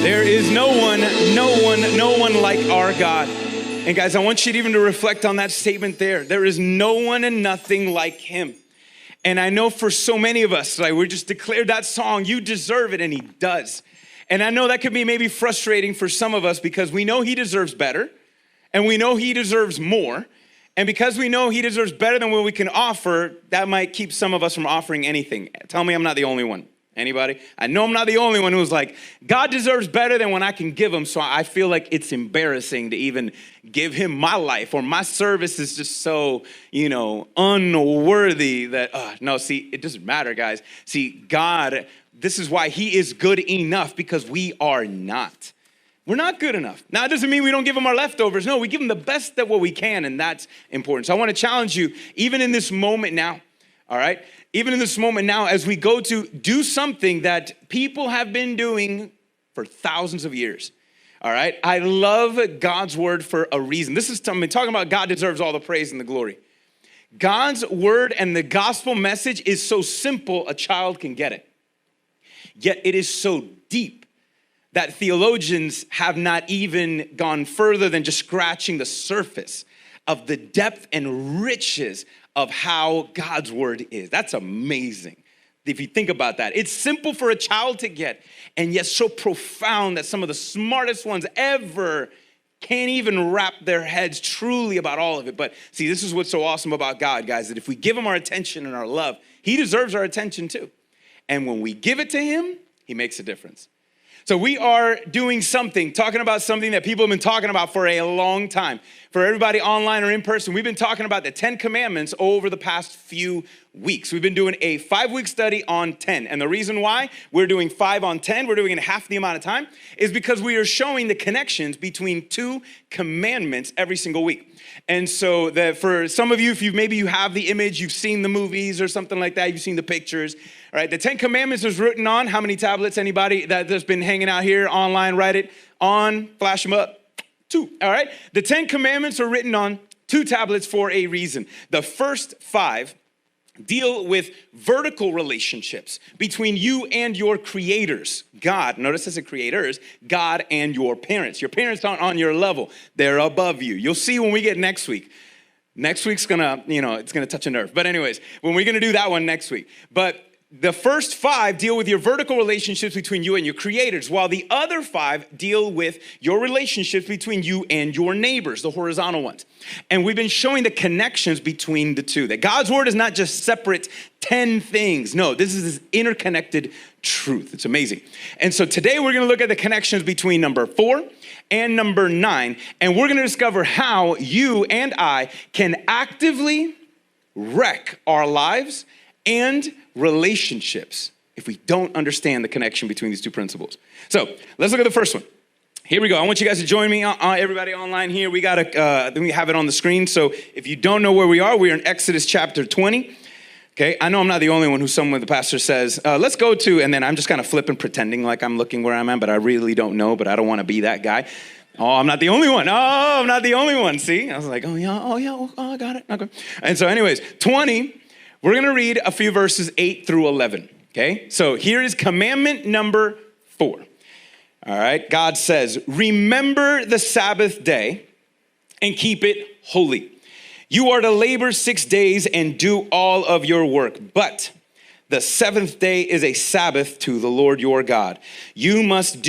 There is no one like our God. And guys, I want you to even to reflect on that statement there. There is no one and nothing like him. And I know for so many of us, like we just declared that song, you deserve it, and he does. And I know that could be maybe frustrating for some of us because we know he deserves better, and we know he deserves more. And because we know he deserves better than what we can offer, that might keep some of us from offering anything. Tell me I'm not the only one. Anybody? I know I'm not the only one who's like, God deserves better than when I can give him, so I feel like it's embarrassing to even give him my life, or my service is just so, unworthy that, no, see, it doesn't matter, guys. See, God, this is why he is good enough, because we are not. We're not good enough. Now, it doesn't mean we don't give him our leftovers. No, we give him the best that what we can, and that's important. So I want to challenge you, even in this moment now, all right? Even in this moment now, as we go to do something that people have been doing for thousands of years, all right? I love God's word for a reason. This is talking about God deserves all the praise and the glory. God's word and the gospel message is so simple, a child can get it. Yet it is so deep that theologians have not even gone further than just scratching the surface of the depth and riches of how God's word is. That's amazing. If you think about that, it's simple for a child to get, and yet so profound that some of the smartest ones ever can't even wrap their heads truly about all of it. But see, this is what's so awesome about God, guys, that if we give him our attention and our love, he deserves our attention too. And when we give it to him, he makes a difference. So we are doing something, talking about something that people have been talking about for a long time. For everybody online or in person, we've been talking about the 10 Commandments over the past few weeks. We've been doing a 5-week study on 10. And the reason why we're doing 5 on 10, we're doing it in half the amount of time, is because we are showing the connections between 2 commandments every single week. And so for some of you, if maybe you have the image, you've seen the movies or something like that, you've seen the pictures. All right, the 10 Commandments was written on how many tablets? Anybody that's been hanging out here online, write it on, flash them up. 2, all right? The 10 Commandments are written on 2 tablets for a reason. The first 5 deal with vertical relationships between you and your creators. God, notice as a creators, God and your parents. Your parents aren't on your level. They're above you. You'll see when we get next week. Next week's gonna, it's gonna touch a nerve. But anyways, when we're gonna do that one next week. But the first 5 deal with your vertical relationships between you and your creators, while the other 5 deal with your relationships between you and your neighbors, the horizontal ones. And we've been showing the connections between the 2, that God's word is not just separate 10 things. No, this is this interconnected truth. It's amazing. And so today we're going to look at the connections between number 4 and number 9, and we're going to discover how you and I can actively wreck our lives and relationships if we don't understand the connection between these 2 principles. So let's look at the first one. Here we go. I want you guys to join me, everybody online here. We have it on the screen. So if you don't know where we are in Exodus chapter 20. Okay, I know I'm not the only one who the pastor says, let's go to, and then I'm just kind of flipping, pretending like I'm looking where I'm at, but I really don't know, but I don't want to be that guy. Oh, I'm not the only one. Oh, I'm not the only one. See, I was like, oh, I got it. Okay. And so anyways, 20, we're going to read a few verses 8 through 11, okay? So here is commandment number 4, all right? God says, remember the Sabbath day and keep it holy. You are to labor 6 days and do all of your work, but the 7th day is a Sabbath to the Lord your God. You must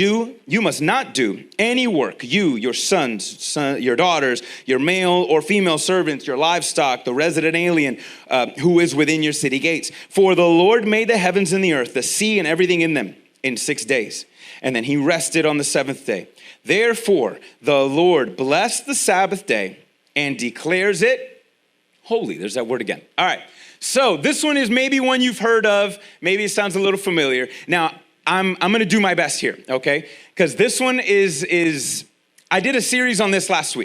not do any work, you, your sons, your daughters, your male or female servants, your livestock, the resident alien who is within your city gates. For the Lord made the heavens and the earth, the sea and everything in them in 6 days. And then he rested on the 7th day. Therefore, the Lord blessed the Sabbath day and declares it holy. There's that word again. All right. So this one is maybe one you've heard of. Maybe it sounds a little familiar. Now, I'm going to do my best here, okay? Because this one is I did a series on this last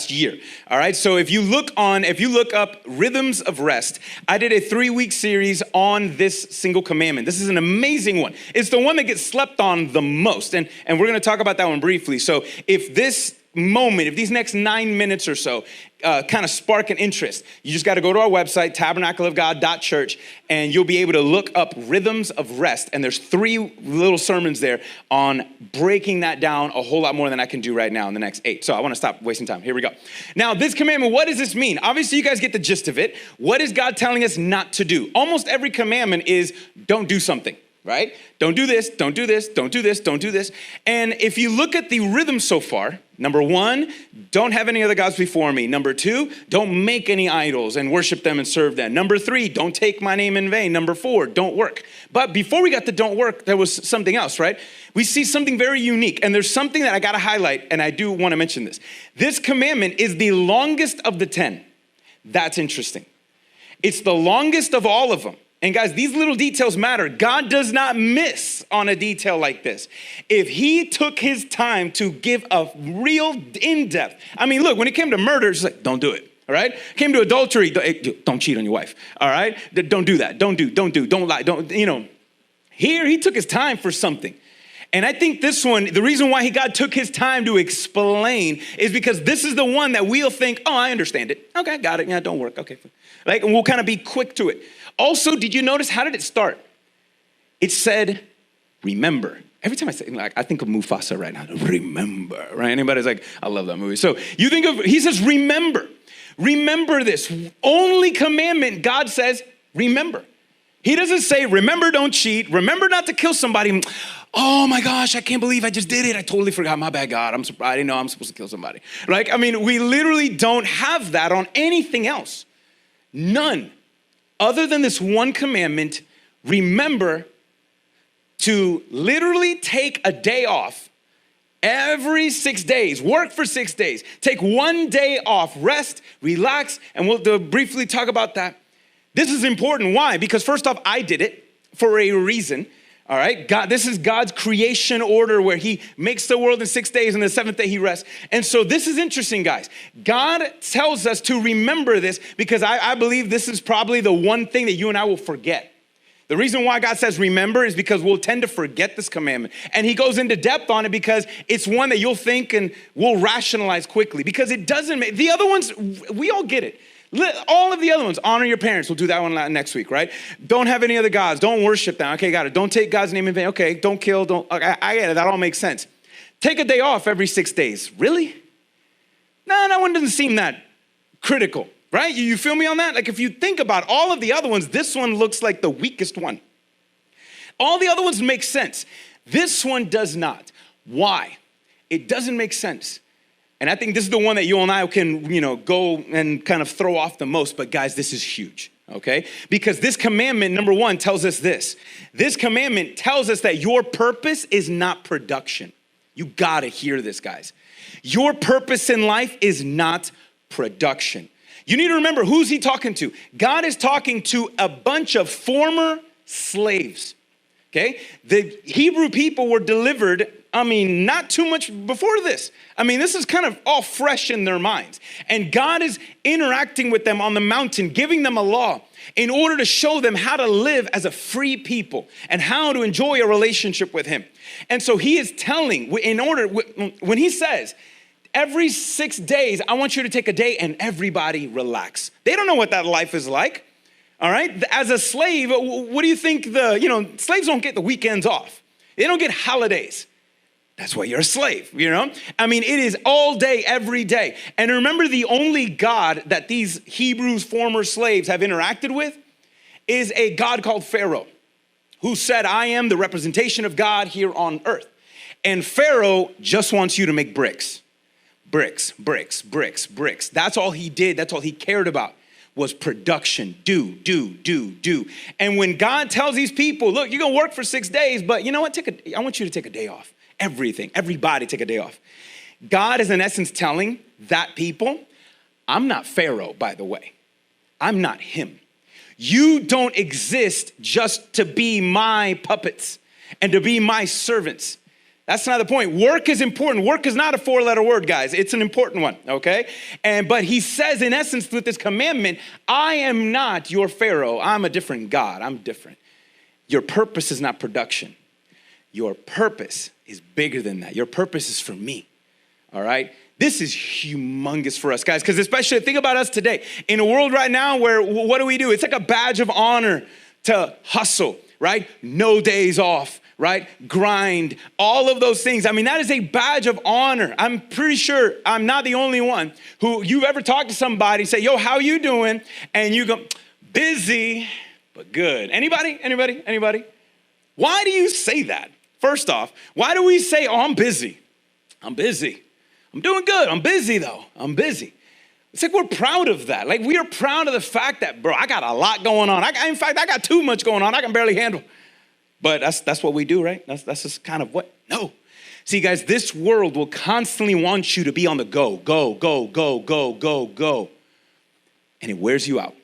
year, all right? So if you look up Rhythms of Rest, I did a 3-week series on this single commandment. This is an amazing one. It's the one that gets slept on the most, and we're going to talk about that one briefly. So if this moment, if these next 9 minutes or so kind of spark an interest, you just got to go to our website, tabernacleofgod.church, and you'll be able to look up Rhythms of Rest. And there's 3 little sermons there on breaking that down a whole lot more than I can do right now in the next 8. So I want to stop wasting time. Here we go. Now, this commandment, what does this mean? Obviously, you guys get the gist of it. What is God telling us not to do? Almost every commandment is don't do something. Right? Don't do this, don't do this, don't do this, don't do this. And if you look at the rhythm so far, number 1, don't have any other gods before me. Number 2, don't make any idols and worship them and serve them. Number 3, don't take my name in vain. Number 4, don't work. But before we got to don't work, there was something else, right? We see something very unique. And there's something that I got to highlight, and I do want to mention this. This commandment is the longest of the 10. That's interesting. It's the longest of all of them. And guys, these little details matter. God does not miss on a detail like this. If he took his time to give a real in-depth, I mean, look, when it came to murder, it's like, don't do it, all right? Came to adultery, don't cheat on your wife, all right? Don't do that, don't lie, Here, he took his time for something. And I think this one, the reason why God took his time to explain is because this is the one that we'll think, oh, I understand it. Okay, got it. Yeah, don't work. Okay. Like, and we'll kind of be quick to it. Also, did you notice, how did it start? It said, remember. Every time I say, like, I think of Mufasa right now. Remember, right? Anybody's like, I love that movie. So you think of, he says, remember. Remember this. Only commandment, God says, remember. He doesn't say, remember, don't cheat. Remember not to kill somebody. Oh my gosh, I can't believe I just did it. I totally forgot. My bad, God. I'm surprised. I didn't know I'm supposed to kill somebody. Like, I mean, we literally don't have that on anything else. None. Other than this one commandment, remember to literally take a day off every 6 days. Work for 6 days. Take 1 day off. Rest, relax, and we'll briefly talk about that. This is important. Why? Because first off, I did it for a reason. All right, God, this is God's creation order where he makes the world in 6 days and the 7th day he rests. And so this is interesting, guys. God tells us to remember this because I believe this is probably the one thing that you and I will forget. The reason why God says remember is because we'll tend to forget this commandment. And he goes into depth on it because it's one that you'll think and we'll rationalize quickly because it doesn't make, the other ones, we all get it. All of the other ones, honor your parents. We'll do that one next week, right? Don't have any other gods. Don't worship them. Okay, got it. Don't take God's name in vain. Okay, don't kill. Don't. I get it. That all makes sense. Take a day off every 6 days. Really? No, that one doesn't seem that critical, right? You feel me on that? Like if you think about all of the other ones, this one looks like the weakest one. All the other ones make sense. This one does not. Why? It doesn't make sense. And I think this is the one that you and I can, go and kind of throw off the most. But guys, this is huge, okay? Because this commandment, number 1, tells us this. This commandment tells us that your purpose is not production. You gotta hear this, guys. Your purpose in life is not production. You need to remember, who's he talking to? God is talking to a bunch of former slaves, okay? The Hebrew people were delivered, not too much before this. This is kind of all fresh in their minds. And God is interacting with them on the mountain, giving them a law in order to show them how to live as a free people and how to enjoy a relationship with him. And so he is telling, when he says, every 6 days, I want you to take a day and everybody relax. They don't know what that life is like. All right. As a slave, what do you think slaves don't get the weekends off. They don't get holidays. That's why you're a slave, it is all day, every day. And remember, the only God that these Hebrews, former slaves, have interacted with is a God called Pharaoh, who said, I am the representation of God here on earth. And Pharaoh just wants you to make bricks. Bricks, bricks, bricks, bricks. That's all he did. That's all he cared about was production. Do. And when God tells these people, look, you're going to work for 6 days, but you know what? I want you to take a day off. Everybody take a day off. God is in essence telling that people, I'm not Pharaoh, by the way. I'm not him. You don't exist just to be my puppets and to be my servants. That's not the point. Work is important. Work is not a 4-letter word, guys. It's an important one, okay? But he says, in essence, with this commandment, I am not your Pharaoh. I'm a different God. I'm different. Your purpose is not production. Your purpose is bigger than that. Your purpose is for me, all right? This is humongous for us, guys, because especially think about us today. In a world right now where what do? It's like a badge of honor to hustle, right? No days off, right? Grind, all of those things. I mean, that is a badge of honor. I'm pretty sure I'm not the only one who you've ever talked to somebody, say, yo, how you doing? And you go, busy, but good. Anybody? Why do you say that? First off, why do we say, oh, I'm busy? I'm busy. I'm doing good. I'm busy though. I'm busy. It's like we're proud of that. Like we are proud of the fact that, bro, I got a lot going on. In fact, I got too much going on. I can barely handle. But that's what we do, right? That's just kind of what? No. See, guys, this world will constantly want you to be on the go. And it wears you out.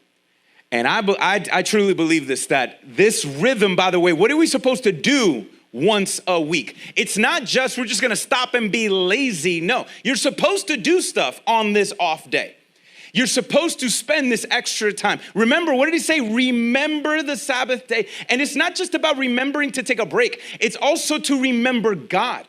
And I truly believe this, that this rhythm, by the way, what are we supposed to do once a week? It's not just, we're just gonna stop and be lazy. No, you're supposed to do stuff on this off day. You're supposed to spend this extra time. Remember, what did he say? Remember the Sabbath day. And it's not just about remembering to take a break. It's also to remember God.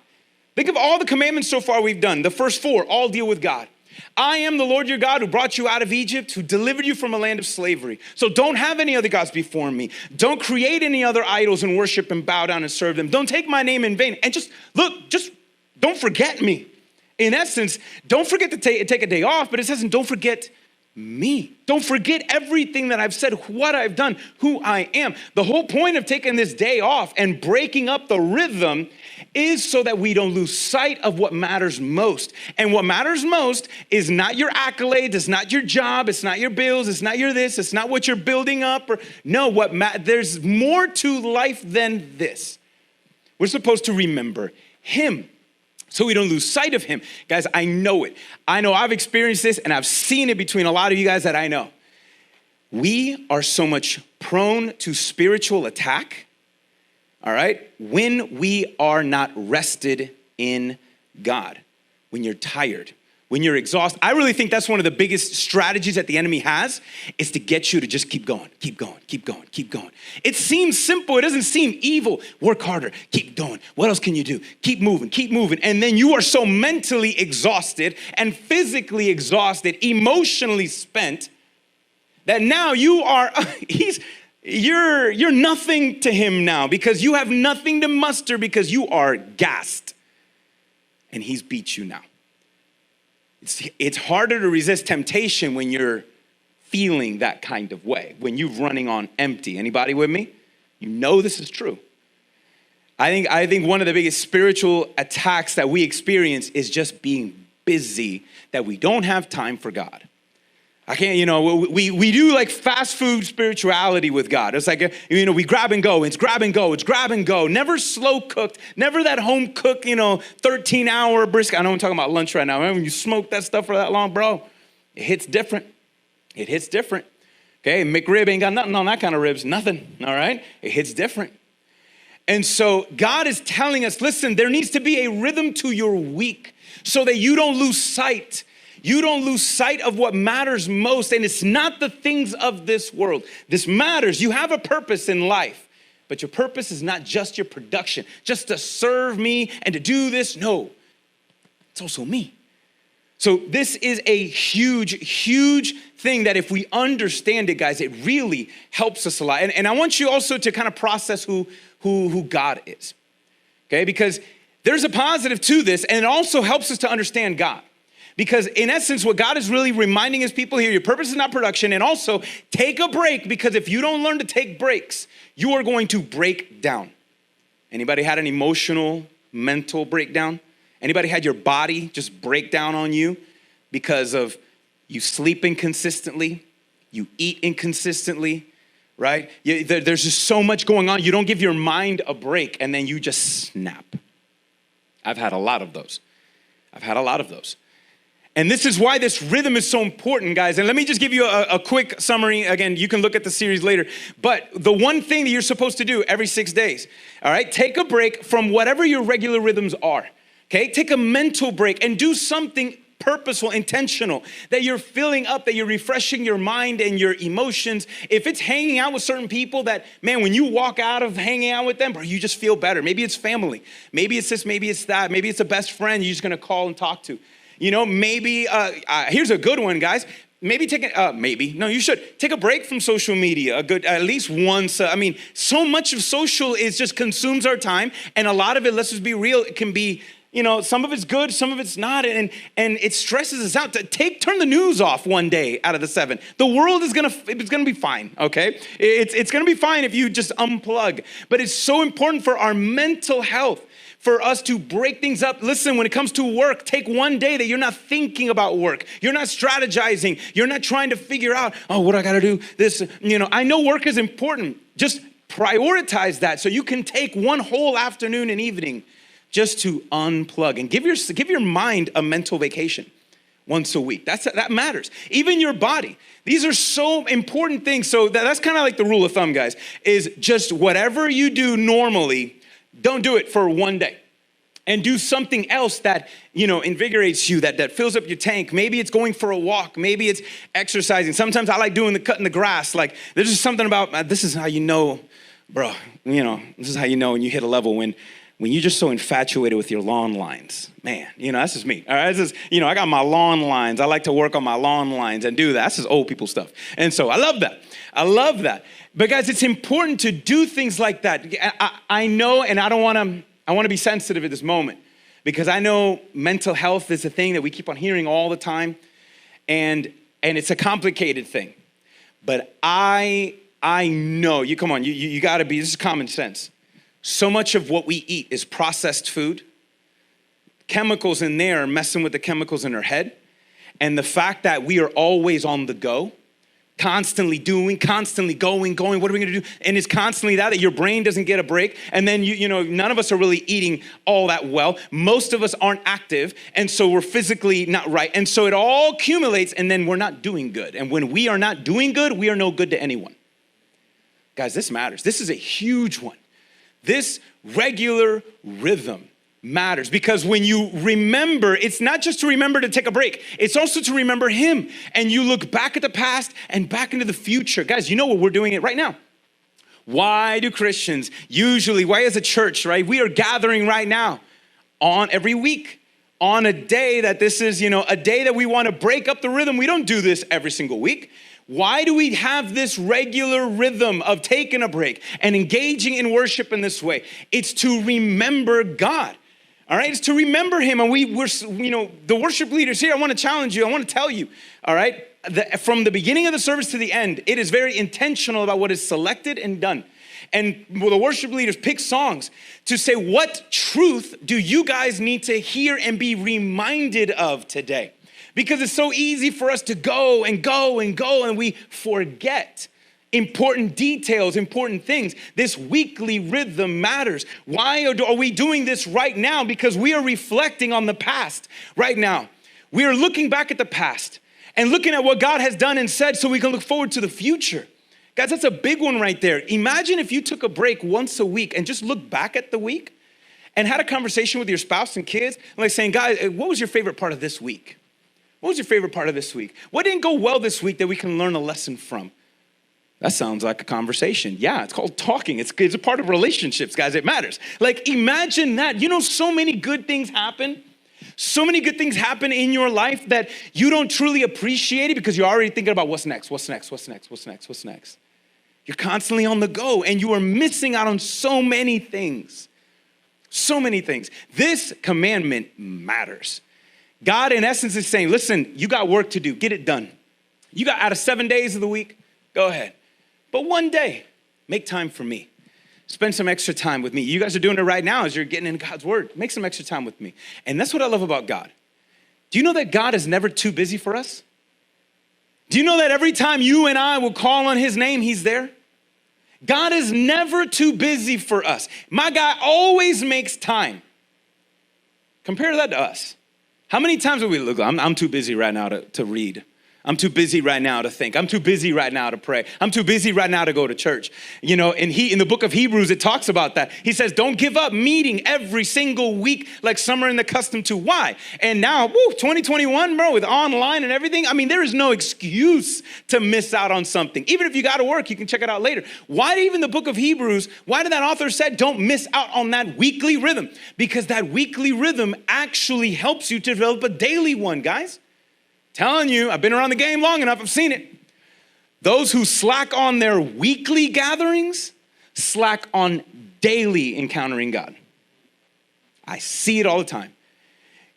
Think of all the commandments so far we've done. The first 4 all deal with God. I am the Lord your God who brought you out of Egypt, who delivered you from a land of slavery. So don't have any other gods before me. Don't create any other idols and worship and bow down and serve them. Don't take my name in vain. And just don't forget me. In essence, don't forget to take a day off, but it says, don't forget me. Don't forget everything that I've said, what I've done, who I am. The whole point of taking this day off and breaking up the rhythm is so that we don't lose sight of what matters most. And what matters most is not your accolades, it's not your job, it's not your bills, it's not your this, it's not what you're building up. No, there's more to life than this. We're supposed to remember him, so we don't lose sight of him. Guys, I know it. I know I've experienced this and I've seen it between a lot of you guys that I know. We are so much prone to spiritual attack, all right, when we are not rested in God, when you're tired, when you're exhausted. I really think that's one of the biggest strategies that the enemy has, is to get you to just keep going. It seems simple. It doesn't seem evil. Work harder. Keep going. What else can you do? Keep moving. And then you are so mentally exhausted and physically exhausted, emotionally spent, that now you're nothing to him now, because you have nothing to muster, because you are gassed. And he's beat you now. It's harder to resist temptation when you're feeling that kind of way, when you're running on empty. Anybody with me? You know this is true. I think one of the biggest spiritual attacks that we experience is just being busy, that we don't have time for God. I can't, we do like fast food spirituality with God. It's like, we grab and go. It's grab and go. Never slow cooked. Never that home cooked, 13-hour brisket. I know I'm talking about lunch right now. When you smoke that stuff for that long, bro, it hits different. Okay, McRib ain't got nothing on that kind of ribs. Nothing, all right? It hits different. And so God is telling us, listen, there needs to be a rhythm to your week so that you don't lose sight. You don't lose sight of what matters most. And it's not the things of this world. This matters. You have a purpose in life. But your purpose is not just your production, just to serve me and to do this. No, it's also me. So this is a huge thing that if we understand it, guys, it really helps us a lot. And I want you also to kind of process who God is, okay? Because there's a positive to this, and it also helps us to understand God. Because in essence, what God is really reminding his people here, your purpose is not production, and also take a break, because if you don't learn to take breaks, you are going to break down. Anybody had an emotional, mental breakdown? Anybody had your body just break down on you because of you sleep inconsistently, you eat inconsistently, right? There's just so much going on. You don't give your mind a break, and then you just snap. I've had a lot of those. And this is why this rhythm is so important, guys. And let me just give you a quick summary. Again, you can look at the series later. But the one thing that you're supposed to do every 6 days, all right, take a break from whatever your regular rhythms are, okay? Take a mental break and do something purposeful, intentional, that you're filling up, that you're refreshing your mind and your emotions. If it's hanging out with certain people that, man, when you walk out of hanging out with them, bro, you just feel better. Maybe it's family. Maybe it's this, maybe it's that. Maybe it's a best friend you're just going to call and talk to. Maybe, here's a good one, guys. Maybe you should take a break from social media at least once. So much of social is just consumes our time. And a lot of it, let's just be real, it can be, some of it's good, some of it's not. And it stresses us out. Turn the news off one day out of the 7. The world is gonna be fine, okay? It's gonna be fine if you just unplug. But it's so important for our mental health, for us to break things up. Listen, when it comes to work, take one day that you're not thinking about work. You're not strategizing. You're not trying to figure out, what I gotta do, this. I know work is important. Just prioritize that so you can take one whole afternoon and evening just to unplug and give your mind a mental vacation once a week. That matters. Even your body. These are so important things. So that's kind of like the rule of thumb, guys, is just whatever you do normally, don't do it for one day, and do something else that, invigorates you, that fills up your tank. Maybe it's going for a walk. Maybe it's exercising. Sometimes I like cutting the grass. Like, there's just something about, this is how you know, bro, this is how you know when you hit a level when you're just so infatuated with your lawn lines. Man, that's just me. All right, I got my lawn lines. I like to work on my lawn lines and do that. That's just old people stuff. And so I love that. But guys, it's important to do things like that. I know, and I want to be sensitive at this moment, because I know mental health is a thing that we keep on hearing all the time, and it's a complicated thing. But I know, you got to be, this is common sense. So much of what we eat is processed food. Chemicals in there are messing with the chemicals in our head. And the fact that we are always on the go, constantly doing, constantly going, what are we gonna do? And it's constantly that your brain doesn't get a break. And then, none of us are really eating all that well. Most of us aren't active. And so we're physically not right. And so it all accumulates, and then we're not doing good. And when we are not doing good, we are no good to anyone. Guys, this matters. This is a huge one. This regular rhythm matters, because when you remember, it's not just to remember to take a break. It's also to remember him. And you look back at the past and back into the future. Guys, you know what we're doing it right now. Why do Christians why as a church, right? We are gathering right now every week on a day that this is, a day that we want to break up the rhythm. We don't do this every single week. Why do we have this regular rhythm of taking a break and engaging in worship in this way? It's to remember God. All right, it's to remember him. And we're the worship leaders here, I want to challenge you. I want to tell you, all right, from the beginning of the service to the end, it is very intentional about what is selected and done. And the worship leaders pick songs to say, what truth do you guys need to hear and be reminded of today? Because it's so easy for us to go, and we forget important details, important things. This weekly rhythm matters. Why are we doing this right now? Because we are reflecting on the past right now. We are looking back at the past and looking at what God has done and said so we can look forward to the future. Guys, that's a big one right there. Imagine if you took a break once a week and just looked back at the week and had a conversation with your spouse and kids, like saying, guys, what was your favorite part of this week? What was your favorite part of this week? What didn't go well this week that we can learn a lesson from? That sounds like a conversation. Yeah, it's called talking. It's a part of relationships, guys. It matters. Like, imagine that. So many good things happen. So many good things happen in your life that you don't truly appreciate it because you're already thinking about what's next. You're constantly on the go, and you are missing out on so many things. So many things. This commandment matters. God, in essence, is saying, listen, you got work to do. Get it done. You got out of 7 days of the week, go ahead. But one day, make time for me. Spend some extra time with me. You guys are doing it right now as you're getting in God's word. Make some extra time with me. And that's what I love about God. Do you know that God is never too busy for us? Do you know that every time you and I will call on his name, he's there? God is never too busy for us. My God always makes time. Compare that to us. How many times have we look, I'm too busy right now to read. I'm too busy right now to think. I'm too busy right now to pray. I'm too busy right now to go to church. You know, and in the book of Hebrews, it talks about that. He says, don't give up meeting every single week like some are in the custom to. Why? And now, 2021, bro, with online and everything, I mean, there is no excuse to miss out on something. Even if you got to work, you can check it out later. Why did even the book of Hebrews, why did that author say, don't miss out on that weekly rhythm? Because that weekly rhythm actually helps you to develop a daily one, guys. Telling you, I've been around the game long enough, I've seen it. Those who slack on their weekly gatherings, slack on daily encountering God. I see it all the time.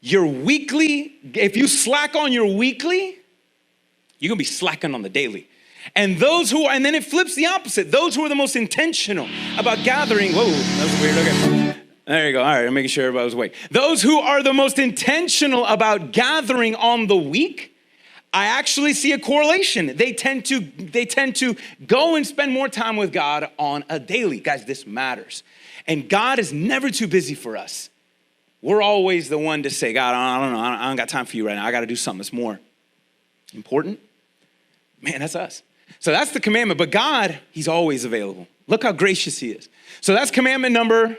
Your weekly, if you slack on your weekly, you're gonna be slacking on the daily. And and then it flips the opposite. Those who are the most intentional about gathering, whoa, that was weird, okay. There you go. All right, I'm making sure everybody was awake. Those who are the most intentional about gathering on the week, I actually see a correlation. They tend to go and spend more time with God on a daily. Guys, this matters. And God is never too busy for us. We're always the one to say, God, I don't know. I don't got time for you right now. I got to do something that's more important. Man, that's us. So that's the commandment. But God, he's always available. Look how gracious he is. So that's commandment number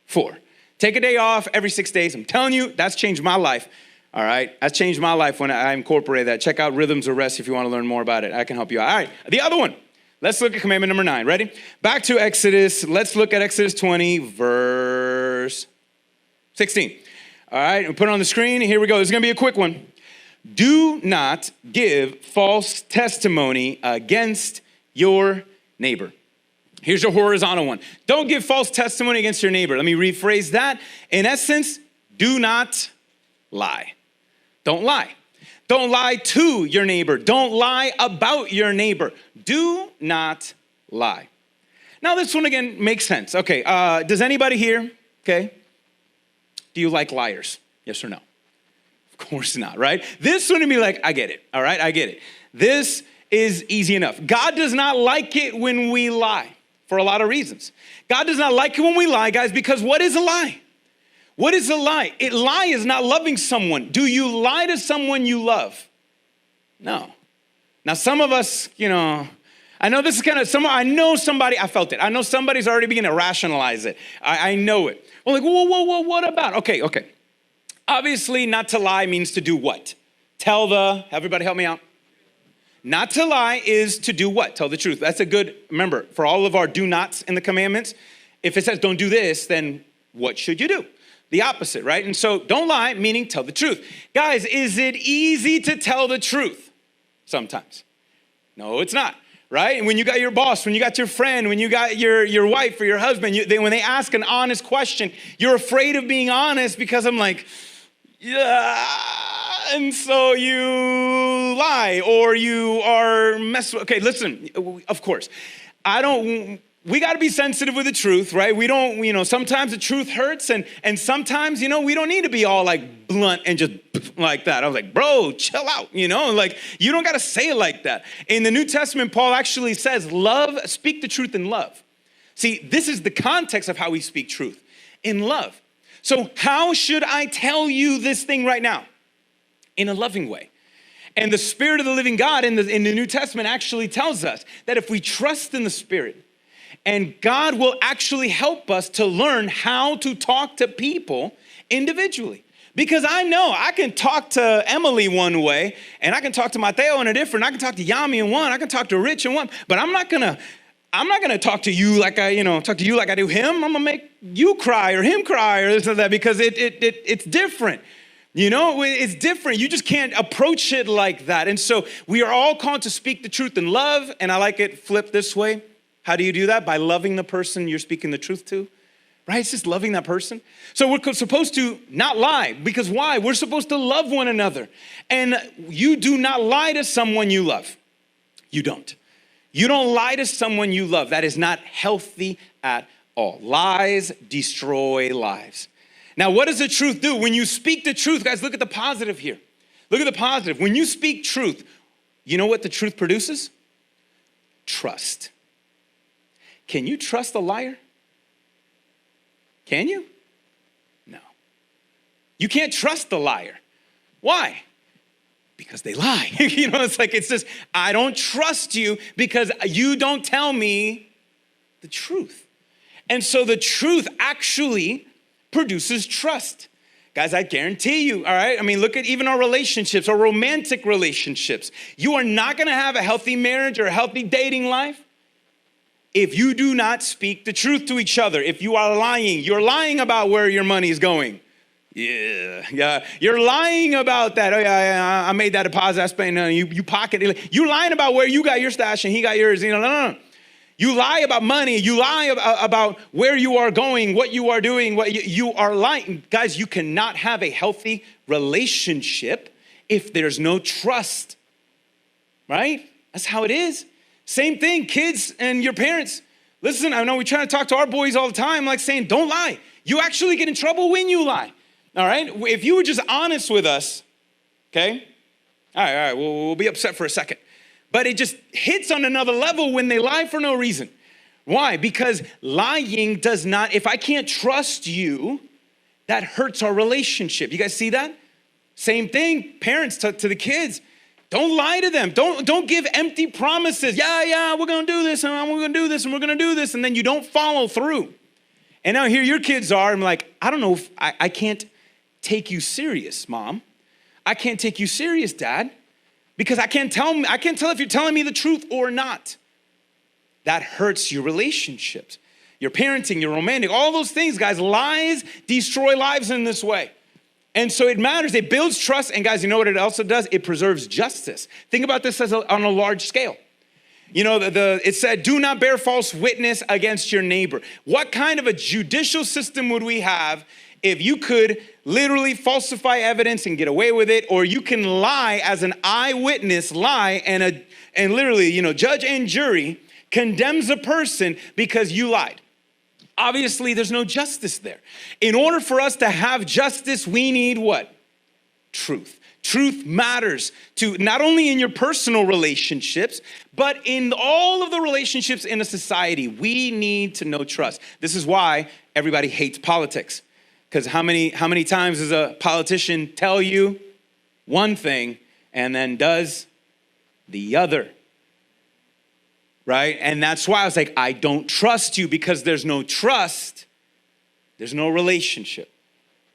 4. Take a day off every 6 days. I'm telling you, that's changed my life. All right. That's changed my life when I incorporated that. Check out Rhythms of Rest if you want to learn more about it. I can help you out. All right. The other one. Let's look at commandment number 9. Ready? Back to Exodus. Let's look at Exodus 20, verse 16. All right. We'll put it on the screen. Here we go. This is going to be a quick one. Do not give false testimony against your neighbor. Here's your horizontal one. Don't give false testimony against your neighbor. Let me rephrase that. In essence, do not lie. Don't lie. Don't lie to your neighbor. Don't lie about your neighbor. Do not lie. Now, this one again makes sense. Okay, does anybody here, okay, do you like liars? Yes or no? Of course not, right? This one would be like, I get it, all right? I get it. This is easy enough. God does not like it when we lie. For a lot of reasons. God does not like it when we lie, guys, because what is a lie? What is a lie? A lie is not loving someone. Do you lie to someone you love? No. Now, some of us, you know, I know this is kind of, I know somebody, I felt it. I know somebody's already beginning to rationalize it. I know it. Well, like, whoa, what about? Okay. Obviously, not to lie means to do what? Everybody help me out. Not to lie is to do what? Tell the truth. That's a good, remember, for all of our do nots in the commandments, if it says don't do this, then what should you do? The opposite, right? And so don't lie, meaning tell the truth. Guys, is it easy to tell the truth? Sometimes. No, it's not, right? And when you got your boss, when you got your friend, when you got your wife or your husband, when they ask an honest question, you're afraid of being honest because I'm like, yeah. And so you lie or you are okay, listen, of course, we got to be sensitive with the truth, right? We don't, sometimes the truth hurts and sometimes, we don't need to be all like blunt and just like that. I was like, bro, chill out, like you don't got to say it like that. In the New Testament, Paul actually says, speak the truth in love. See, this is the context of how we speak truth, in love. So how should I tell you this thing right now? In a loving way. And the Spirit of the living God in the New Testament actually tells us that if we trust in the Spirit, and God will actually help us to learn how to talk to people individually. Because I know I can talk to Emily one way, and I can talk to Mateo in a different, I can talk to Yami in one, I can talk to Rich in one, but I'm not gonna talk to you like I do him. I'm gonna make you cry or him cry or this or that because it's different. It's different. You just can't approach it like that. And so we are all called to speak the truth in love. And I like it flipped this way. How do you do that? By loving the person you're speaking the truth to, right? It's just loving that person. So we're supposed to not lie because why? We're supposed to love one another. And you do not lie to someone you love. You don't. You don't lie to someone you love. That is not healthy at all. Lies destroy lives. Now, what does the truth do? When you speak the truth, guys, look at the positive here. Look at the positive. When you speak truth, you know what the truth produces? Trust. Can you trust a liar? Can you? No. You can't trust the liar. Why? Because they lie. It's just, I don't trust you because you don't tell me the truth. And so the truth actually produces trust. Guys, I guarantee you, all right? I mean, look at even our relationships, our romantic relationships. You are not gonna have a healthy marriage or a healthy dating life if you do not speak the truth to each other. If you are lying, you're lying about where your money is going. Yeah. You're lying about that. Oh, yeah, I made that deposit. I spent, you pocket it. You lying about where you got your stash and he got yours. No. You lie about money. You lie about where you are going, what you are doing, you are lying. Guys, you cannot have a healthy relationship if there's no trust, right? That's how it is. Same thing, kids and your parents. Listen, I know we try to talk to our boys all the time, like saying, don't lie. You actually get in trouble when you lie. All right, if you were just honest with us, okay? All right, we'll be upset for a second. But it just hits on another level when they lie for no reason. Why? Because lying does not, if I can't trust you, that hurts our relationship. You guys see that? Same thing, parents to the kids. Don't lie to them. Don't give empty promises. Yeah, we're gonna do this, and we're gonna do this, and we're gonna do this, and then you don't follow through. And now here your kids are, I'm like, I don't know if I can't take you serious, Mom. I can't take you serious, Dad, because I can't tell if you're telling me the truth or not. That hurts your relationships, your parenting, your romantic, all those things, guys. Lies destroy lives in this way. And so it matters. It builds trust. And guys, you know what it also does? It preserves justice. Think about this on a large scale. It said, do not bear false witness against your neighbor. What kind of a judicial system would we have if you could literally falsify evidence and get away with it, or you can lie as an eyewitness, and literally, judge and jury condemns a person because you lied. Obviously, there's no justice there. In order for us to have justice, we need what? Truth. Truth matters to not only in your personal relationships, but in all of the relationships in a society. We need to know trust. This is why everybody hates politics. Because how many times does a politician tell you one thing and then does the other? Right? And that's why I was like, I don't trust you, because there's no trust, there's no relationship,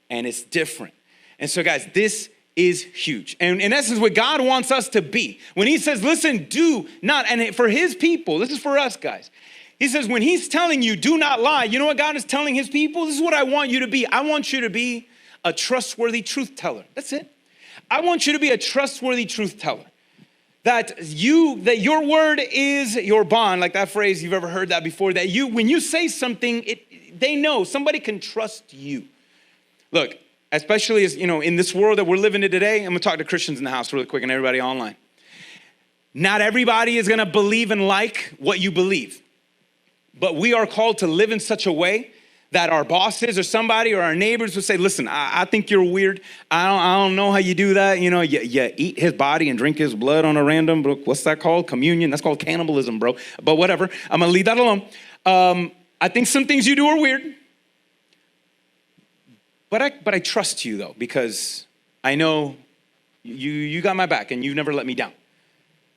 and it's different. And so guys, this is huge. And in essence, what God wants us to be, when he says, listen, do not, and for his people, this is for us guys. He says, when he's telling you, do not lie, you know what God is telling his people? This is what I want you to be. I want you to be a trustworthy truth teller. That's it. I want you to be a trustworthy truth teller. That your word is your bond, like that phrase, you've ever heard that before, that when you say something, they know, somebody can trust you. Look, especially as, in this world that we're living in today, I'm gonna talk to Christians in the house really quick and everybody online. Not everybody is gonna believe and like what you believe. But we are called to live in such a way that our bosses or somebody or our neighbors would say, listen, I think you're weird. I don't know how you do that. You eat his body and drink his blood on a random, what's that called? Communion. That's called cannibalism, bro. But whatever, I'm gonna leave that alone. I think some things you do are weird. But I trust you though, because I know you got my back and you never let me down.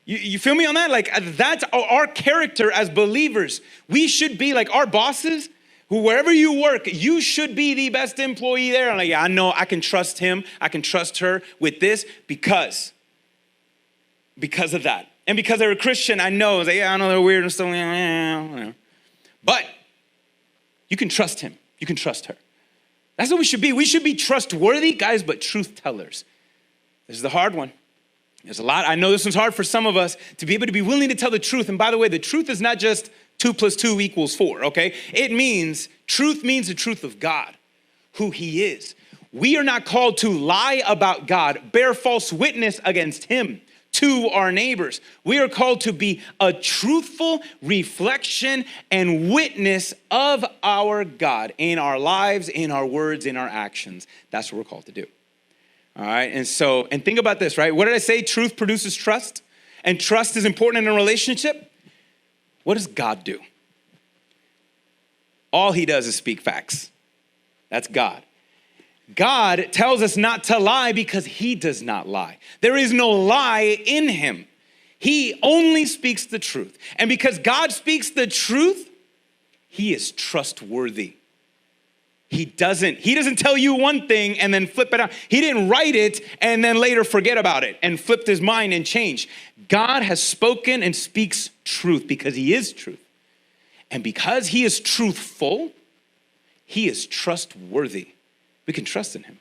You feel me on that? Like that's our character as believers. We should be like our bosses, wherever you work, you should be the best employee there. I'm like, yeah, I know I can trust him. I can trust her with this because of that. And because they're a Christian, I know, like, yeah, I know they're weird and stuff. But you can trust him. You can trust her. That's what we should be. We should be trustworthy guys, but truth tellers. This is the hard one. There's a lot. I know this one's hard for some of us to be able to be willing to tell the truth. And by the way, the truth is not just 2 + 2 = 4, okay? Truth means the truth of God, who he is. We are not called to lie about God, bear false witness against him to our neighbors. We are called to be a truthful reflection and witness of our God in our lives, in our words, in our actions. That's what we're called to do. All right, and think about this, right? What did I say? Truth produces trust, and trust is important in a relationship. What does God do? All he does is speak facts. That's God. God tells us not to lie because he does not lie. There is no lie in him. He only speaks the truth. And because God speaks the truth, he is trustworthy. He doesn't tell you one thing and then flip it out. He didn't write it and then later forget about it and flipped his mind and changed. God has spoken and speaks truth because he is truth. And because he is truthful, he is trustworthy. We can trust in him.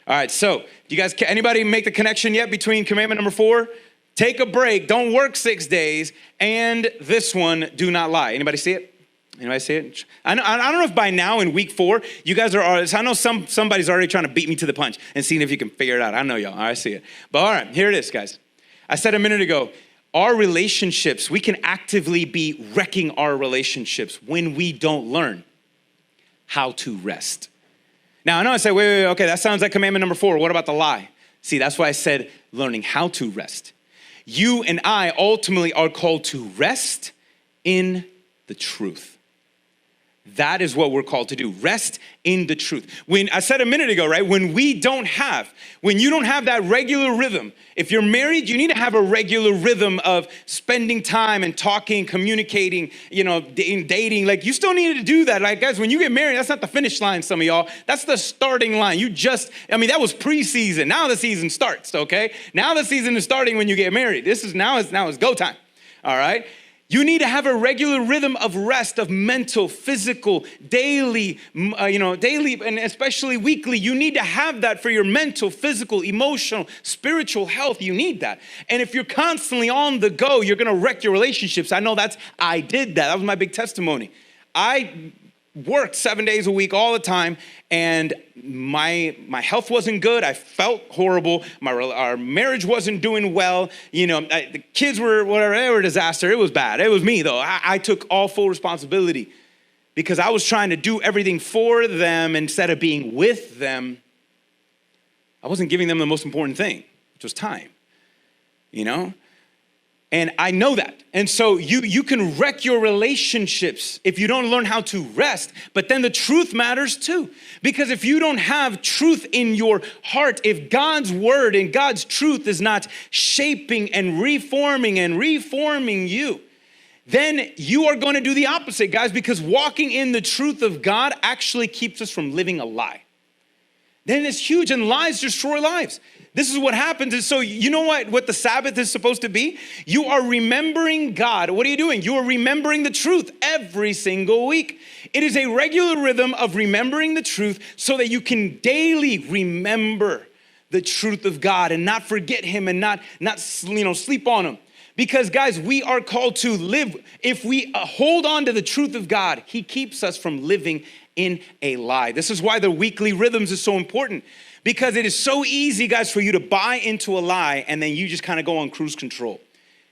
All right, so anybody make the connection yet between commandment number 4? Take a break, don't work 6 days, and this one, do not lie. Anybody see it? Anybody see it? I don't know if by now in week 4, you guys are, I know somebody's already trying to beat me to the punch and seeing if you can figure it out. I know y'all, I see it. But all right, here it is, guys. I said a minute ago, our relationships, we can actively be wrecking our relationships when we don't learn how to rest. Now, I know I say, wait, okay, that sounds like commandment number 4. What about the lie? See, that's why I said learning how to rest. You and I ultimately are called to rest in the truth. That is what we're called to do. Rest in the truth. When I said a minute ago, right? When you don't have that regular rhythm, if you're married, you need to have a regular rhythm of spending time and talking, communicating, dating. Like you still need to do that. Like guys, when you get married, that's not the finish line, some of y'all. That's the starting line. That was preseason. Now the season starts, okay? Now the season is starting when you get married. Now it's go time, all right? You need to have a regular rhythm of rest, of mental, physical, daily, and especially weekly. You need to have that for your mental, physical, emotional, spiritual health. You need that. And if you're constantly on the go, you're going to wreck your relationships. I did that. That was my big testimony. I worked 7 days a week all the time, and my health wasn't good. I felt horrible. Our marriage wasn't doing well. The kids were whatever. They were a disaster. It was bad. It was me though. I took all full responsibility because I was trying to do everything for them instead of being with them. I wasn't giving them the most important thing, which was time. And I know that. And so you can wreck your relationships if you don't learn how to rest. But then the truth matters too. Because if you don't have truth in your heart, if God's word and God's truth is not shaping and reforming you, then you are going to do the opposite, guys, because walking in the truth of God actually keeps us from living a lie. Then it's huge, and lies destroy lives. This is what happens. And so you know what the Sabbath is supposed to be? You are remembering God. What are you doing? You are remembering the truth every single week. It is a regular rhythm of remembering the truth so that you can daily remember the truth of God and not forget him and not sleep on him. Because guys, we are called to live. If we hold on to the truth of God, he keeps us from living in a lie. This is why the weekly rhythms is so important. Because it is so easy, guys, for you to buy into a lie and then you just kind of go on cruise control.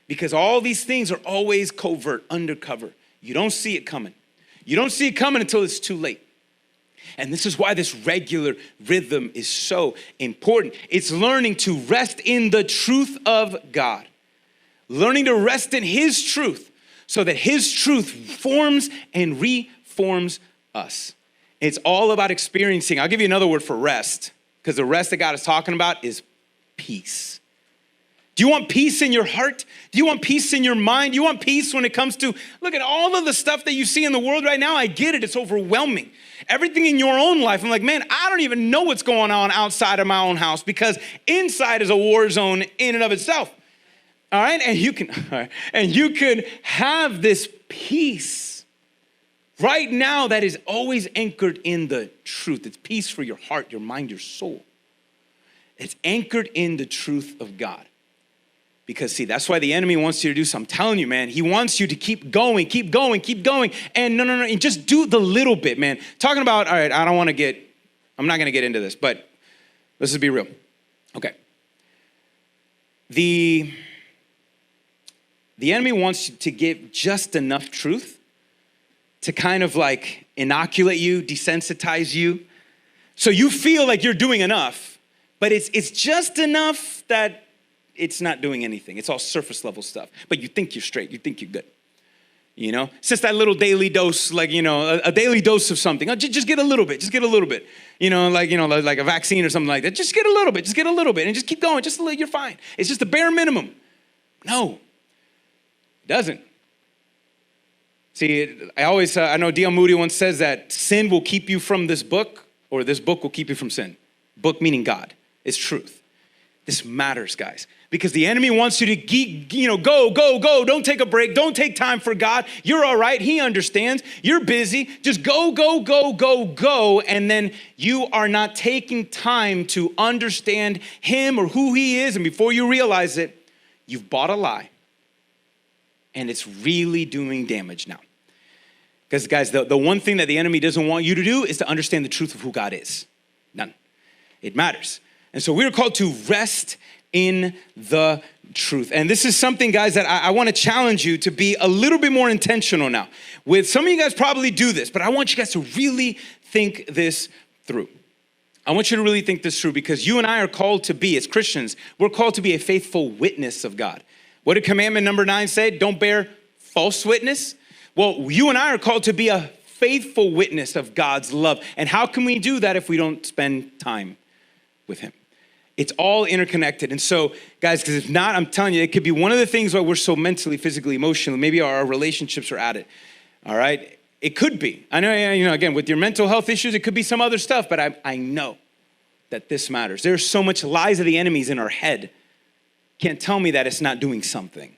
Because all these things are always covert, undercover. You don't see it coming. You don't see it coming until it's too late. And this is why this regular rhythm is so important. It's learning to rest in the truth of God. Learning to rest in his truth so that his truth forms and reforms us. It's all about experiencing. I'll give you another word for rest. Because the rest that God is talking about is peace. Do you want peace in your heart? Do you want peace in your mind? Do you want peace when it comes to, look at all of the stuff that you see in the world right now? I get it. It's overwhelming. Everything in your own life. I'm like, man, I don't even know what's going on outside of my own house because inside is a war zone in and of itself. All right. And you can have this peace right now that is always anchored in the truth. It's peace for your heart, your mind, your soul. It's anchored in the truth of God. Because see, that's why the enemy wants you to do something. I'm telling you, man, he wants you to keep going. And no, and just do the little bit, man. Talking about, all right, I'm not going to get into this, but let's just be real. Okay. The enemy wants you to give just enough truth to kind of like inoculate you, desensitize you. So you feel like you're doing enough, but it's just enough that it's not doing anything. It's all surface level stuff. But you think you're straight. You think you're good. You know, it's just that little daily dose, like, you know, a daily dose of something. Oh, just get a little bit, just get a little bit. You know, like a vaccine or something like that. Just get a little bit, just get a little bit, and just keep going. Just a little, you're fine. It's just the bare minimum. No, it doesn't. See, I know D.L. Moody once says that sin will keep you from this book, or this book will keep you from sin. Book meaning God. It's truth. This matters, guys, because the enemy wants you to go. Don't take a break. Don't take time for God. You're all right. He understands. You're busy. Just go. And then you are not taking time to understand him or who he is. And before you realize it, you've bought a lie. And it's really doing damage now. Because, guys, the one thing that the enemy doesn't want you to do is to understand the truth of who God is. None. It matters. And so we're called to rest in the truth. And this is something, guys, that I want to challenge you to be a little bit more intentional now. With some of you guys probably do this, but I want you guys to really think this through. I want you to really think this through, because you and I are called to be, as Christians, we're called to be a faithful witness of God. What did commandment number 9 say? Don't bear false witness. Well, you and I are called to be a faithful witness of God's love. And how can we do that if we don't spend time with him? It's all interconnected. And so, guys, because if not, I'm telling you, it could be one of the things why we're so mentally, physically, emotionally, maybe our relationships are at it. All right? It could be. I know, again, with your mental health issues, it could be some other stuff, but I know that this matters. There's so much lies of the enemies in our head. Can't tell me that it's not doing something.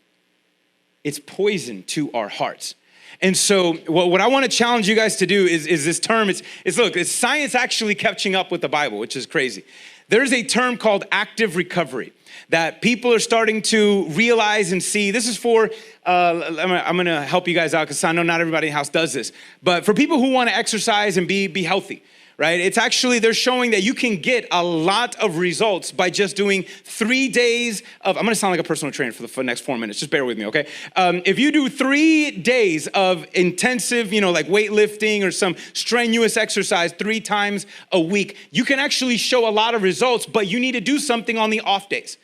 It's poison to our hearts. And so what I want to challenge you guys to do is this term. It's science actually catching up with the Bible, which is crazy. There's a term called active recovery that people are starting to realize and see. This is for, I'm going to help you guys out because I know not everybody in the house does this. But for people who want to exercise and be healthy, right? It's actually, they're showing that you can get a lot of results by just doing 3 days of, I'm going to sound like a personal trainer for the next 4 minutes. Just bear with me, okay? If you do 3 days of intensive, like weightlifting or some strenuous exercise 3 times a week, you can actually show a lot of results, but you need to do something on the off days.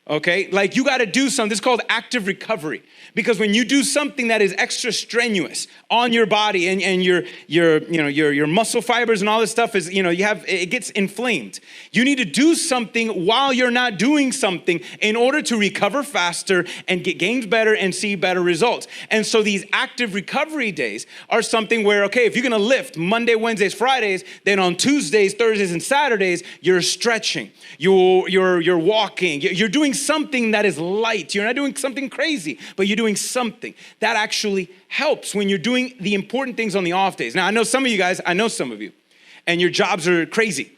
Okay, like you got to do something. This is called active recovery, because when you do something that is extra strenuous on your body and your muscle fibers and all this stuff is, it gets inflamed. You need to do something while you're not doing something in order to recover faster and get gains better and see better results. And so these active recovery days are something where, okay, if you're going to lift Monday, Wednesdays, Fridays, then on Tuesdays, Thursdays, and Saturdays, you're stretching, you're walking, you're doing something that is light. You're not doing something crazy, but you're doing something that actually helps when you're doing the important things on the off days. Now, I know some of you guys, and your jobs are crazy.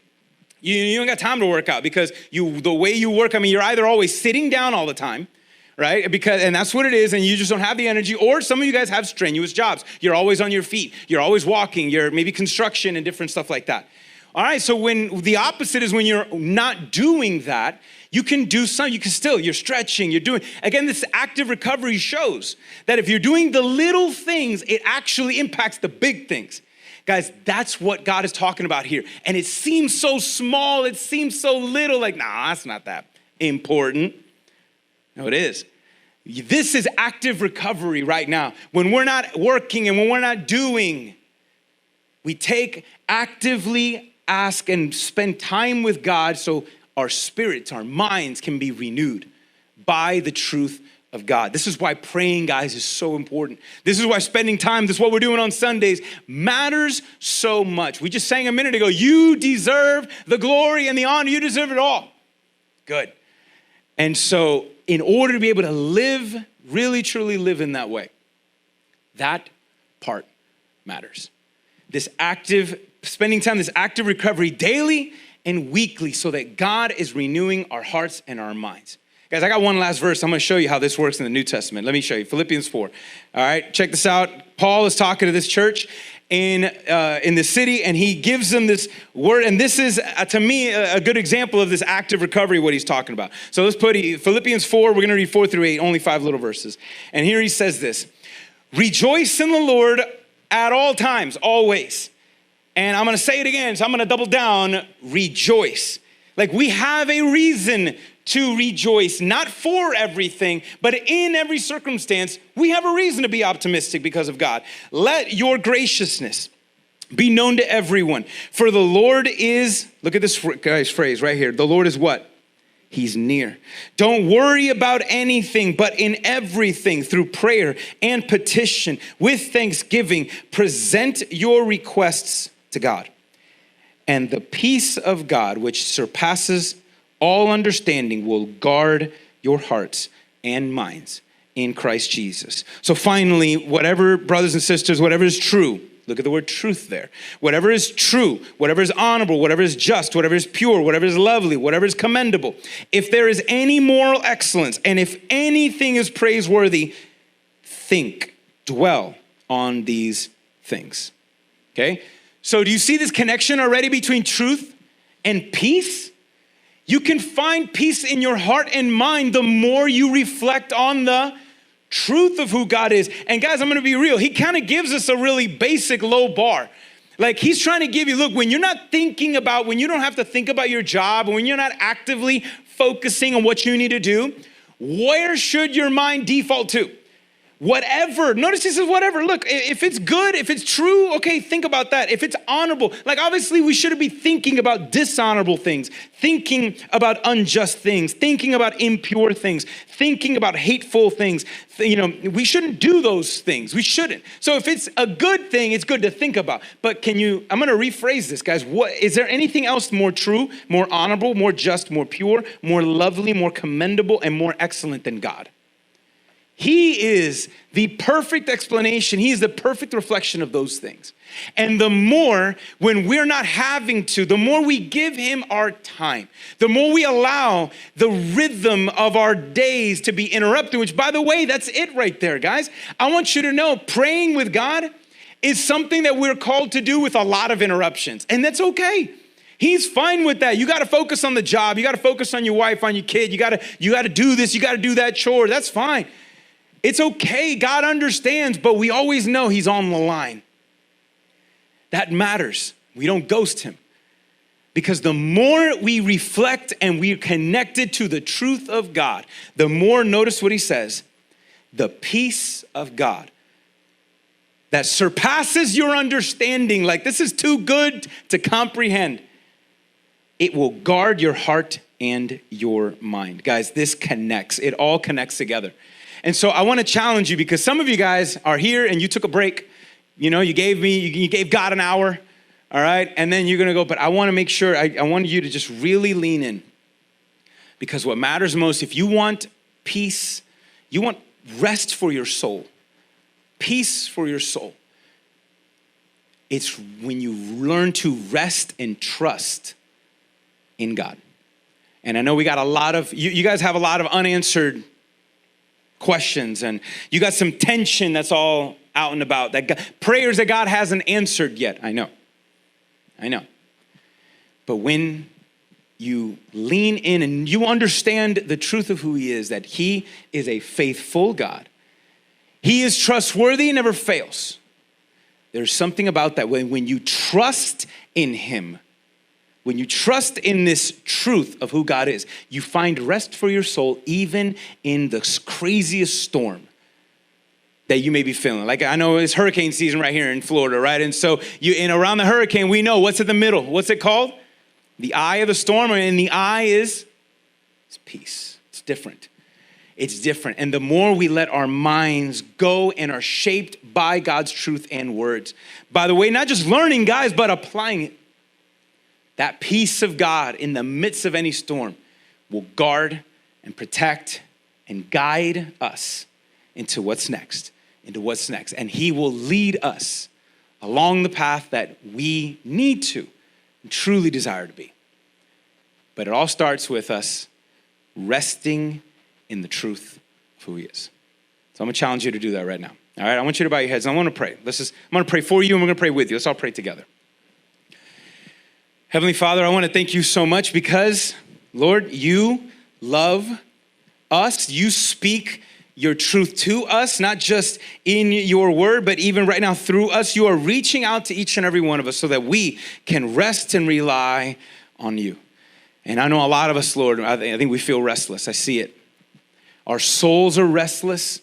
You don't got time to work out because the way you work, you're either always sitting down all the time, right? And that's what it is, and you just don't have the energy. Or some of you guys have strenuous jobs. You're always on your feet. You're always walking. You're maybe construction and different stuff like that. All right, so when the opposite is when you're not doing that, you can do something, you're stretching, you're doing, again, this active recovery shows that if you're doing the little things, it actually impacts the big things. Guys, that's what God is talking about here. And it seems so small, it seems so little, like, nah, that's not that important. No, it is. This is active recovery right now. When we're not working and when we're not doing, we actively ask and spend time with God so our spirits, our minds can be renewed by the truth of God. This is why praying, guys, is so important. This is why spending time, this is what we're doing on Sundays, matters so much. We just sang a minute ago, you deserve the glory and the honor. You deserve it all. Good. And so in order to be able to live, really, truly live in that way, that part matters. Spending time, this active recovery daily and weekly so that God is renewing our hearts and our minds. Guys, I got one last verse. I'm going to show you how this works in the New Testament. Let me show you. Philippians 4. All right, check this out. Paul is talking to this church in the city, and he gives them this word. And this is, to me, a good example of this active recovery, what he's talking about. So let's put Philippians 4. We're going to read 4 through 8, only 5 little verses. And here he says this: rejoice in the Lord at all times, always. And I'm going to say it again, so I'm going to double down. Rejoice. Like we have a reason to rejoice, not for everything, but in every circumstance, we have a reason to be optimistic because of God. Let your graciousness be known to everyone. For the Lord is, look at this guy's phrase right here. The Lord is what? He's near. Don't worry about anything, but in everything, through prayer and petition, with thanksgiving, present your requests to God. And the peace of God, which surpasses all understanding, will guard your hearts and minds in Christ Jesus. So finally, whatever, brothers and sisters, whatever is true, look at the word truth there. Whatever is true, whatever is honorable, whatever is just, whatever is pure, whatever is lovely, whatever is commendable, if there is any moral excellence, and if anything is praiseworthy, think, dwell on these things. Okay? So do you see this connection already between truth and peace? You can find peace in your heart and mind the more you reflect on the truth of who God is. And guys, I'm gonna be real. He kind of gives us a really basic low bar. Like he's trying to give you, look, when you're not thinking about, when you don't have to think about your job, when you're not actively focusing on what you need to do, where should your mind default to? Whatever. Notice he says whatever. Look, if it's good, if it's true, okay, think about that. If it's honorable, like obviously we shouldn't be thinking about dishonorable things, thinking about unjust things, thinking about impure things, thinking about hateful things. You know, we shouldn't do those things. We shouldn't. So if it's a good thing, it's good to think about. But I'm going to rephrase this, guys. Is there anything else more true, more honorable, more just, more pure, more lovely, more commendable, and more excellent than God? He is the perfect explanation. He is the perfect reflection of those things. And the more, when we're not having to, the more we give him our time, the more we allow the rhythm of our days to be interrupted, which by the way, that's it right there, guys. I want you to know praying with God is something that we're called to do with a lot of interruptions. And that's okay. He's fine with that. You got to focus on the job. You got to focus on your wife, on your kid. You got to do this. You got to do that chore. That's fine. It's okay. God understands, but we always know he's on the line. That matters. We don't ghost him. Because the more we reflect and we're connected to the truth of God, the more, notice what he says, the peace of God that surpasses your understanding, like this is too good to comprehend, it will guard your heart and your mind. Guys, this connects. It all connects together. And so I want to challenge you because some of you guys are here and you took a break. You know, you gave God an hour, all right? And then you're going to go, but I want to make sure, I want you to just really lean in. Because what matters most, if you want peace, you want rest for your soul, peace for your soul, it's when you learn to rest and trust in God. And I know we got a lot of, you guys have a lot of unanswered questions, and you got some tension that's all out and about, prayers that God hasn't answered yet. I know. But when you lean in and you understand the truth of who he is, that he is a faithful God, he is trustworthy and never fails. There's something about that when you trust in him, when you trust in this truth of who God is, you find rest for your soul even in the craziest storm that you may be feeling. Like I know it's hurricane season right here in Florida, right? And so around the hurricane, we know what's in the middle. What's it called? The eye of the storm, and the eye it's peace. It's different. It's different. And the more we let our minds go and are shaped by God's truth and words, by the way, not just learning, guys, but applying it, that peace of God in the midst of any storm will guard and protect and guide us into what's next. And he will lead us along the path that we need to and truly desire to be. But it all starts with us resting in the truth of who he is. So I'm gonna challenge you to do that right now. All right, I want you to bow your heads and I wanna pray. I'm gonna pray for you and we're gonna pray with you. Let's all pray together. Heavenly Father, I want to thank you so much because, Lord, you love us. You speak your truth to us, not just in your word, but even right now through us. You are reaching out to each and every one of us so that we can rest and rely on you. And I know a lot of us, Lord, I think we feel restless. I see it. Our souls are restless.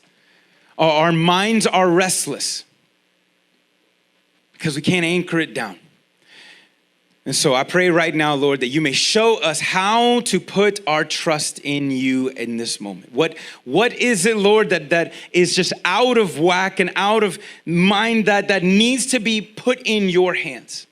Our minds are restless because we can't anchor it down. And so I pray right now, Lord, that you may show us how to put our trust in you in this moment. What is it, Lord, that is just out of whack and out of mind that needs to be put in your hands?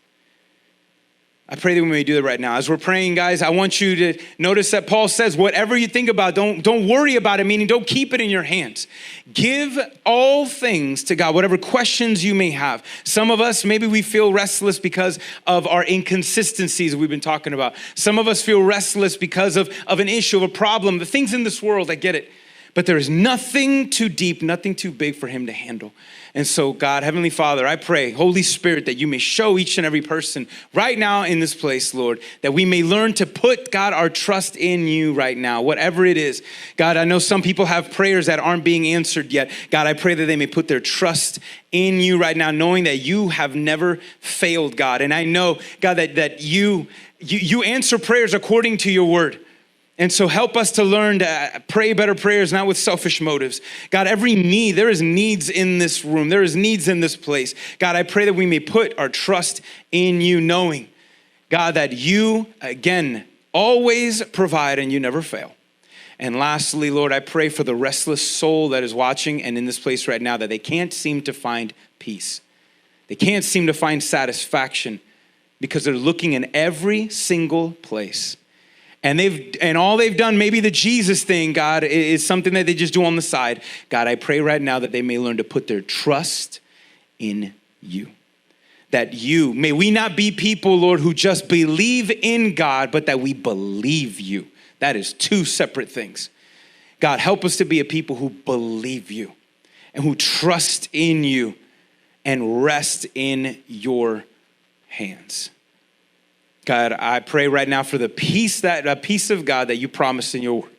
I pray that we may do that right now. As we're praying, guys, I want you to notice that Paul says, whatever you think about, don't worry about it, meaning don't keep it in your hands. Give all things to God, whatever questions you may have. Some of us, maybe we feel restless because of our inconsistencies we've been talking about. Some of us feel restless because of an issue, of a problem, the things in this world, I get it. But there is nothing too deep, nothing too big for him to handle. And so, God, Heavenly Father, I pray, Holy Spirit, that you may show each and every person right now in this place, Lord, that we may learn to put, God, our trust in you right now, whatever it is. God, I know some people have prayers that aren't being answered yet. God, I pray that they may put their trust in you right now, knowing that you have never failed, God. And I know, God, that you answer prayers according to your word. And so help us to learn to pray better prayers, not with selfish motives. God, every need, there is needs in this room. There is needs in this place. God, I pray that we may put our trust in you, knowing, God, that you, again, always provide and you never fail. And lastly, Lord, I pray for the restless soul that is watching and in this place right now, that they can't seem to find peace. They can't seem to find satisfaction because they're looking in every single place. And all they've done, maybe the Jesus thing, God, is something that they just do on the side. God, I pray right now that they may learn to put their trust in you. May we not be people, Lord, who just believe in God, but that we believe you. That is two separate things. God, help us to be a people who believe you and who trust in you and rest in your hands. God, I pray right now for the peace of God that you promised in your word,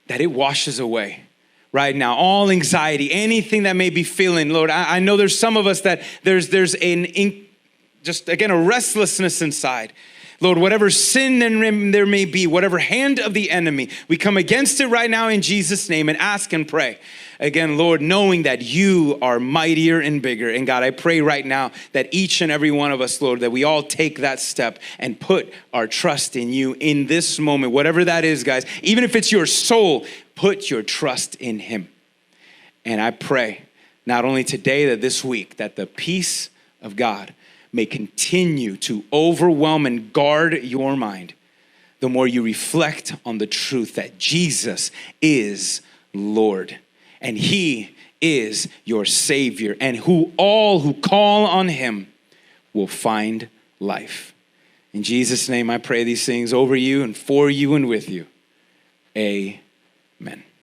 that it washes away right now all anxiety, anything that may be feeling. Lord, I know there's some of us that there's a restlessness inside. Lord, whatever sin there may be, whatever hand of the enemy, we come against it right now in Jesus' name and ask and pray. Again, Lord, knowing that you are mightier and bigger. And God, I pray right now that each and every one of us, Lord, that we all take that step and put our trust in you in this moment, whatever that is, guys. Even if it's your soul, put your trust in him. And I pray not only today, that this week, that the peace of God may continue to overwhelm and guard your mind the more you reflect on the truth that Jesus is Lord and he is your Savior, and all who call on him will find life. In Jesus' name I pray these things over you and for you and with you. Amen.